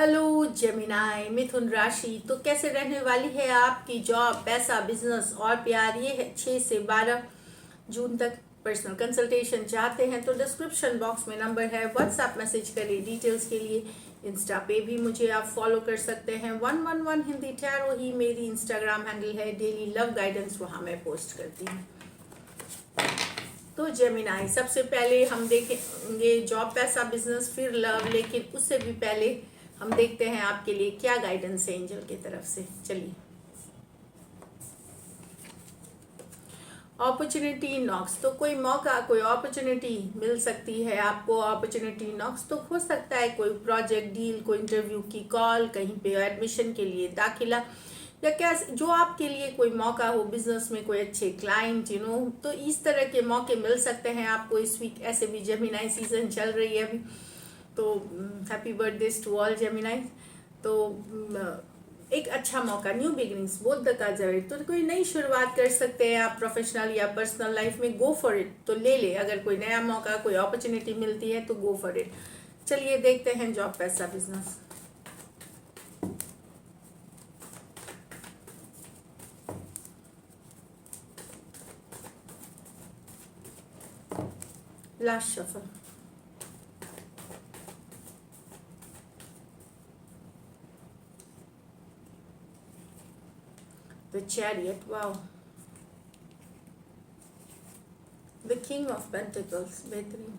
Hello Gemini मिथुन राशि। तो कैसे रहने वाली है आपकी जॉब, पैसा, बिजनेस और प्यार? ये है 6 से 12 जून तक। पर्सनल कंसल्टेशन चाहते हैं तो डिस्क्रिप्शन बॉक्स में नंबर है, व्हाट्सएप मैसेज करिए डिटेल्स के लिए। इंस्टा पे भी मुझे आप फॉलो कर सकते हैं, 111 हिंदी टैरो ही मेरी इंस्टाग्राम हैंडल है। डेली लव गाइडेंस वहाँ मैं पोस्ट करती हूँ। तो जेमिनाई, सबसे पहले हम देखेंगे जॉब, पैसा, बिजनेस, फिर लव। लेकिन उससे भी पहले हम देखते हैं आपके लिए क्या गाइडेंस है एंजल की तरफ से। चलिए। अपॉर्चुनिटी नॉक्स, तो कोई मौका, कोई अपॉर्चुनिटी मिल सकती है आपको। अपॉर्चुनिटी नॉक्स तो हो सकता है कोई प्रोजेक्ट डील, कोई इंटरव्यू की कॉल, कहीं पे एडमिशन के लिए दाखिला, या क्या जो आपके लिए कोई मौका हो, बिजनेस में कोई अच्छे क्लाइंट तो इस तरह के मौके मिल सकते हैं आपको इस वीक। ऐसे भी जेमिनाई सीजन चल रही है अभी, तो happy birthday to all Gemini. तो एक अच्छा मौका, new beginnings, both the cards are. तो कोई नई शुरुआत कर सकते हैं आप प्रोफेशनल या पर्सनल लाइफ में। गो फॉर इट, तो ले ले। अगर कोई नया मौका, कोई अपॉर्चुनिटी मिलती है तो गो फॉर इट। चलिए देखते हैं जॉब, पैसा, business. Last shuffle. The Chariot, wow. The King of Pentacles, बेहतरीन।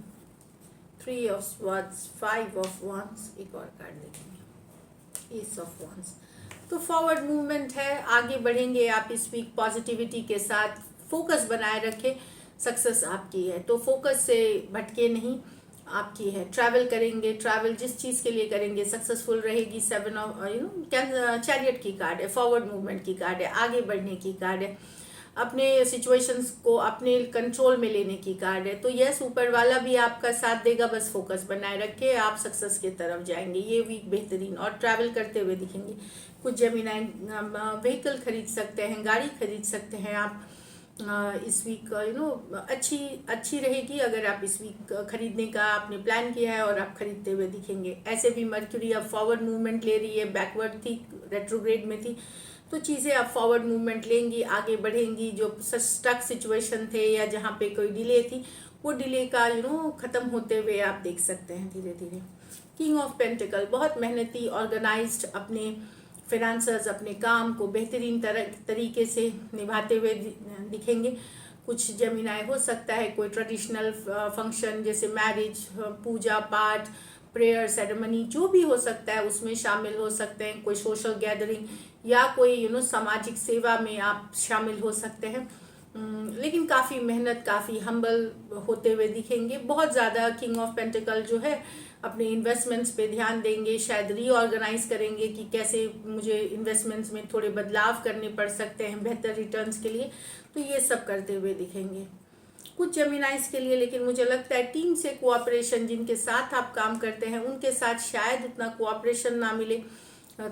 3 of Swords, 5 of Wands, एक और कार्ड देखेंगे, Ace of Wands। तो फॉरवर्ड मूवमेंट है, आगे बढ़ेंगे आप इस वीक पॉजिटिविटी के साथ। फोकस बनाए रखें, सक्सेस आपकी है, तो फोकस से भटके नहीं, आपकी है। ट्रैवल करेंगे, ट्रैवल जिस चीज़ के लिए करेंगे सक्सेसफुल रहेगी। 7 ऑफ चैरियट की कार्ड है, फॉरवर्ड मूवमेंट की कार्ड है, आगे बढ़ने की कार्ड है, अपने सिचुएशंस को अपने कंट्रोल में लेने की कार्ड है। तो यस, ऊपर वाला भी आपका साथ देगा, बस फोकस बनाए रखे, आप सक्सेस की तरफ जाएंगे ये वीक बेहतरीन। और ट्रैवल करते हुए दिखेंगे। कुछ जेमिनाई व्हीकल खरीद सकते हैं, गाड़ी खरीद सकते हैं आप इस वीक। अच्छी रहेगी अगर आप इस वीक खरीदने का आपने प्लान किया है और आप खरीदते हुए दिखेंगे। ऐसे भी मर्क्यूरी अब फॉरवर्ड मूवमेंट ले रही है, बैकवर्ड थी, रेट्रोग्रेड में थी, तो चीज़ें अब फॉरवर्ड मूवमेंट लेंगी, आगे बढ़ेंगी। जो स्टक सिचुएशन थे या जहाँ पे कोई डिले थी, वो डिले का ख़त्म होते हुए आप देख सकते हैं धीरे धीरे। किंग ऑफ पेंटिकल, बहुत मेहनती, ऑर्गेनाइज्ड, अपने फिनेंसर्स, अपने काम को बेहतरीन तरीके से निभाते हुए दिखेंगे। कुछ जेमिनाई हो सकता है कोई ट्रेडिशनल फंक्शन जैसे मैरिज, पूजा पाठ, प्रेयर सेरेमनी, जो भी हो सकता है उसमें शामिल हो सकते हैं। कोई सोशल गैदरिंग या कोई सामाजिक सेवा में आप शामिल हो सकते हैं। लेकिन काफ़ी मेहनत, काफ़ी हम्बल होते हुए दिखेंगे। बहुत ज़्यादा किंग ऑफ पेंटिकल जो है अपने इन्वेस्टमेंट्स पे ध्यान देंगे, शायद रीऑर्गेनाइज करेंगे कि कैसे मुझे इन्वेस्टमेंट्स में थोड़े बदलाव करने पड़ सकते हैं बेहतर रिटर्न्स के लिए। तो ये सब करते हुए दिखेंगे कुछ जेमिनाइज के लिए। लेकिन मुझे लगता है टीम से कोऑपरेशन, जिनके साथ आप काम करते हैं उनके साथ शायद उतना कोऑपरेशन ना मिले,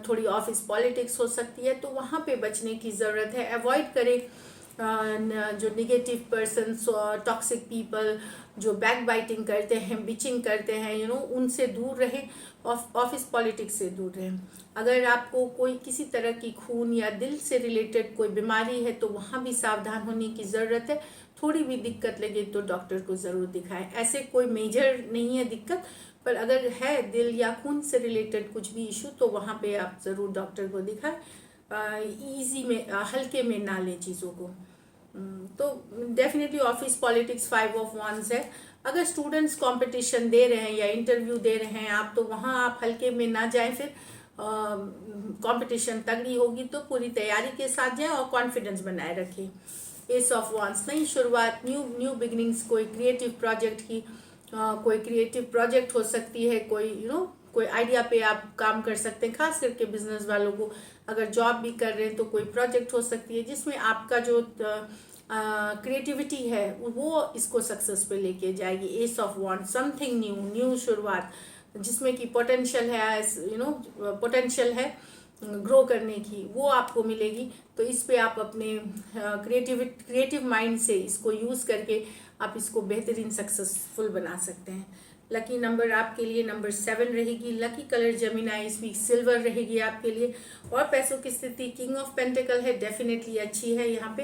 थोड़ी ऑफिस पॉलिटिक्स हो सकती है, तो वहाँ पे बचने की ज़रूरत है। अवॉइड करें जो निगेटिव पर्सन, टॉक्सिक पीपल, जो बैक बाइटिंग करते हैं, बिचिंग करते हैं, उनसे दूर रहें। ऑफिस पॉलिटिक्स से दूर रहें। अगर आपको कोई किसी तरह की खून या दिल से रिलेटेड कोई बीमारी है तो वहाँ भी सावधान होने की ज़रूरत है। थोड़ी भी दिक्कत लगे तो डॉक्टर को ज़रूर दिखाएं। ऐसे कोई मेजर नहीं है दिक्कत, पर अगर है दिल या खून से रिलेटेड कुछ भी इशू तो वहाँ पे आप ज़रूर डॉक्टर को दिखाएं। ईजी में, हल्के में ना लें चीज़ों को। तो definitely office politics 5 of wands है। अगर स्टूडेंट्स कंपटीशन दे रहे हैं या इंटरव्यू दे रहे हैं आप, तो वहाँ आप हल्के में ना जाएं। फिर कंपटीशन तगड़ी होगी तो पूरी तैयारी के साथ जाएं और कॉन्फिडेंस बनाए रखें। एस ऑफ wands, नई शुरुआत, न्यू बिगनिंग्स, कोई क्रिएटिव प्रोजेक्ट की कोई क्रिएटिव प्रोजेक्ट हो सकती है, कोई कोई आइडिया पे आप काम कर सकते हैं। खास करके बिजनेस वालों को, अगर जॉब भी कर रहे हैं तो कोई प्रोजेक्ट हो सकती है जिसमें आपका जो क्रिएटिविटी है वो इसको सक्सेस पे लेके जाएगी। S of wands, something new शुरुआत जिसमें कि पोटेंशियल है, पोटेंशियल है ग्रो करने की, वो आपको मिलेगी। तो इस पे आप अपने क्रिएटिव माइंड से इसको यूज़ करके आप इसको बेहतरीन सक्सेसफुल बना सकते हैं। लकी नंबर आपके लिए नंबर 7 रहेगी। लकी कलर जेमिनाई इस वीक सिल्वर रहेगी आपके लिए। और पैसों की स्थिति किंग ऑफ पेंटिकल है, डेफिनेटली अच्छी है यहाँ पे।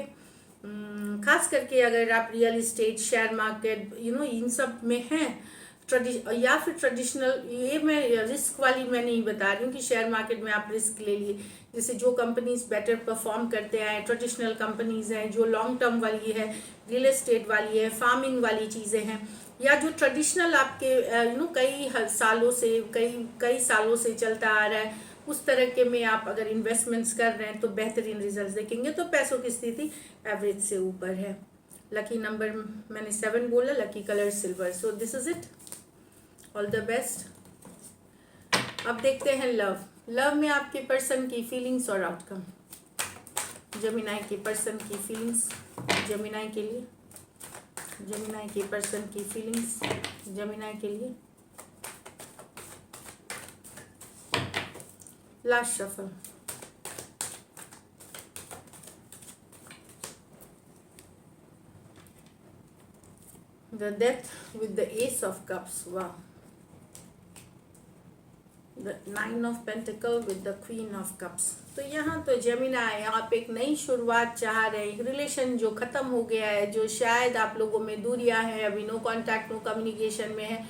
खास करके अगर आप real estate, share market in सब में हैं, या फिर ट्रेडिशनल, ये मैं रिस्क वाली मैं नहीं बता रही हूँ कि शेयर मार्केट में आप रिस्क ले लिए। जैसे जो कंपनीज बेटर परफॉर्म करते हैं, ट्रेडिशनल कंपनीज हैं, जो लॉन्ग टर्म वाली है, रियल एस्टेट वाली है, फार्मिंग वाली चीज़ें हैं, या जो ट्रेडिशनल आपके कई सालों से चलता आ रहा है, उस तरह के में आप अगर इन्वेस्टमेंट्स कर रहे हैं तो बेहतरीन रिजल्ट्स देखेंगे। तो पैसों की स्थिति एवरेज से ऊपर है। लकी नंबर मैंने 7 बोला, lucky colour silver. So this is it, all the best. अब देखते हैं लव में आपके पर्सन की फीलिंग्स और आउटकम। जेमिनाई के पर्सन की फीलिंग्स जेमिनाई के लिए, जेमिनाई के पर्सन की फीलिंग्स जेमिनाई के लिए। Last shuffle. The death with the ace of cups. Wow. The 9 of Pentacle with the Queen of Cups. तो यहाँ तो जेमिनाई आप एक नई शुरुआत चाह रहे हैं। एक रिलेशन जो ख़त्म हो गया है, जो शायद आप लोगों में दूरियां हैं, अभी नो कांटेक्ट नो कम्युनिकेशन में है,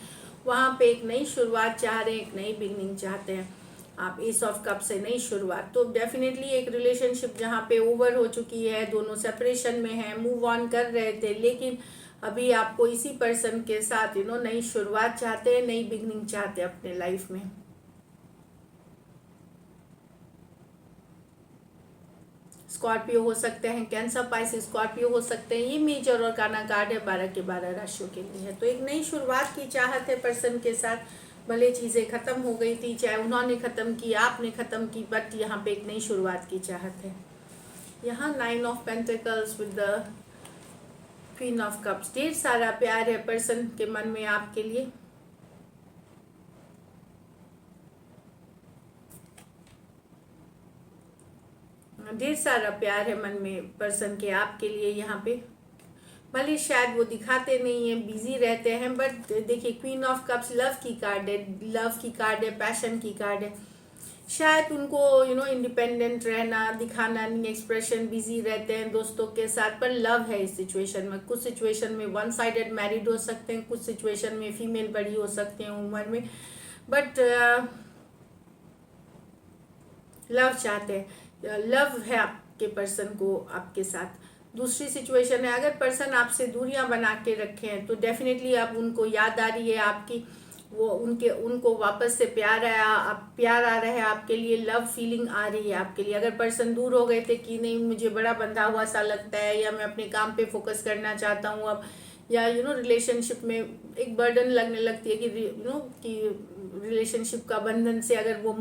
वहाँ पे एक नई शुरुआत चाह रहे हैं, एक नई बिगनिंग चाहते हैं आप। एस ऑफ कप से नई शुरुआत, तो डेफिनेटली एक रिलेशनशिप जहाँ पे ओवर हो चुकी है, दोनों सेपरेशन में है, मूव ऑन कर रहे थे, लेकिन अभी आपको इसी पर्सन के साथ नई शुरुआत चाहते हैं, नई बिगनिंग चाहते हैं अपने लाइफ में। स्कॉर्पियो हो सकते हैं, कैंसर, पाइसेस, स्कॉर्पियो हो सकते हैं। ये मेजर और काना कार्ड है, 12 के 12 राशियों के लिए है। तो एक नई शुरुआत की चाहत है पर्सन के साथ। भले चीज़ें ख़त्म हो गई थी, चाहे उन्होंने ख़त्म की, आपने ख़त्म की, बट यहाँ पे एक नई शुरुआत की चाहत है। यहाँ 9 of pentacles with the queen of cups. ढेर सारा प्यार है पर्सन के मन में आपके लिए। ढेर सारा प्यार है मन में पर्सन के आपके लिए यहाँ पे। भले शायद वो दिखाते नहीं है, बिजी रहते हैं, बट देखिए क्वीन ऑफ कप्स लव की कार्ड है, लव की कार्ड है, पैशन की कार्ड है। शायद उनको इंडिपेंडेंट रहना, दिखाना नहीं, एक्सप्रेशन, बिजी रहते हैं दोस्तों के साथ, पर लव है इस सिचुएशन में। कुछ सिचुएशन में वन साइडेड मैरिड हो सकते हैं, कुछ सिचुएशन में फीमेल बड़ी हो सकते हैं उम्र में, बट लव चाहते हैं, लव है आपके पर्सन को आपके साथ। दूसरी सिचुएशन है, अगर पर्सन आपसे दूरियां बना के रखे हैं तो डेफिनेटली आप उनको याद आ रही है आपकी, वो उनको वापस से प्यार आ रहा है आपके लिए, लव फीलिंग आ रही है आपके लिए। अगर पर्सन दूर हो गए थे कि नहीं मुझे बड़ा बंधा हुआ सा लगता है, या मैं अपने काम पे फोकस करना चाहता हूँ अब, या रिलेशनशिप में एक बर्डन लगने लगती है कि रिलेशनशिप का बंधन से अगर वो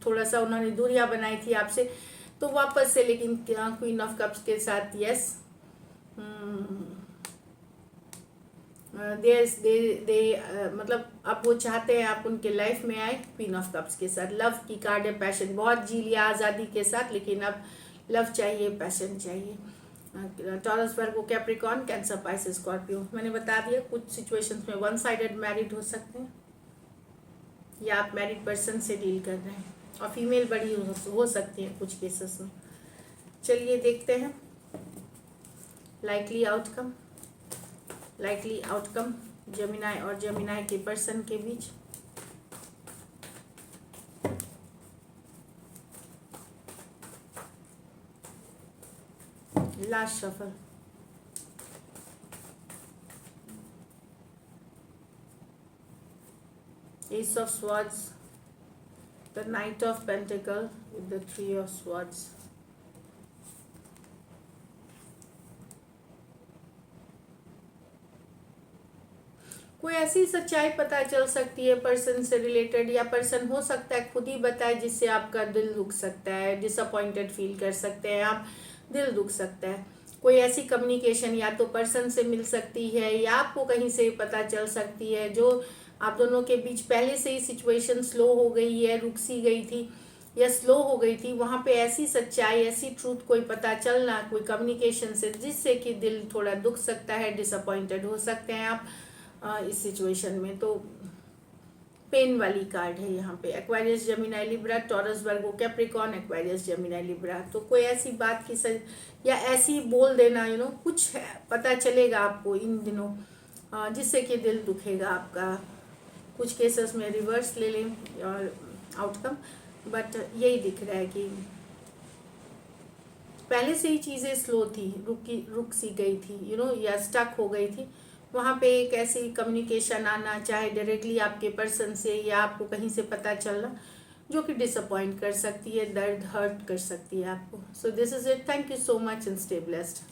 थोड़ा सा उन्होंने दूरियां बनाई थी आपसे, तो वापस से, लेकिन क्वीन ऑफ कप्स के साथ यस, मतलब अब वो चाहते हैं आप उनके लाइफ में आए क्वीन ऑफ कप्स के साथ। लव की कार्ड है, पैशन, बहुत जी लिया आज़ादी के साथ, लेकिन अब लव चाहिए, पैशन चाहिए। टॉरस, वर्गो, कैप्रिकॉर्न, कैंसर, पाइसेस, स्कॉर्पियो। मैंने बता दिया कुछ सिचुएशंस में वन साइडेड मैरिड हो सकते हैं, या आप मैरिड पर्सन से डील कर रहे हैं, और फीमेल बड़ी हो सकती है कुछ केसेस में। चलिए देखते हैं लाइकली आउटकम जेमिनाई और जेमिनाई के पर्सन के बीच। Last shuffle. Ace of Swords, the Knight of Pentacle with the 3 of Swords. कोई ऐसी सच्चाई पता चल सकती है पर्सन से रिलेटेड, या पर्सन हो सकता है खुद ही बताए, जिससे आपका दिल दुख सकता है, डिसअपॉइंटेड फील कर सकते हैं आप, दिल दुख सकता है। कोई ऐसी कम्युनिकेशन या तो पर्सन से मिल सकती है, या आपको कहीं से पता चल सकती है, जो आप दोनों के बीच पहले से ही सिचुएशन स्लो हो गई है, रुक सी गई थी या स्लो हो गई थी, वहाँ पे ऐसी सच्चाई, ऐसी ट्रूथ कोई पता चलना कोई कम्युनिकेशन से, जिससे कि दिल थोड़ा दुख सकता है, डिसअपॉइंटेड हो सकते हैं आप। इस सिचुएशन में। तो पेन वाली कार्ड है यहाँ पे। एक्वारियस, जेमिनी, लिब्रा, टॉरस, वर्गो, कैप्रिकॉर्न, एक्वारियस, जेमिनी, लिब्रा। तो कोई ऐसी बात की या ऐसी बोल देना, कुछ पता चलेगा आपको इन दिनों, जिससे कि दिल दुखेगा आपका। कुछ केसेस में रिवर्स ले लें और आउटकम, बट यही दिख रहा है कि पहले से ही चीज़ें स्लो थी, रुक सी गई थी, या स्टक हो गई थी। वहाँ पे एक ऐसी कम्युनिकेशन आना, चाहे डायरेक्टली आपके पर्सन से या आपको कहीं से पता चलना, जो कि डिसअपॉइंट कर सकती है, दर्द हर्ट कर सकती है आपको। So this is it. Thank you so much and stay blessed.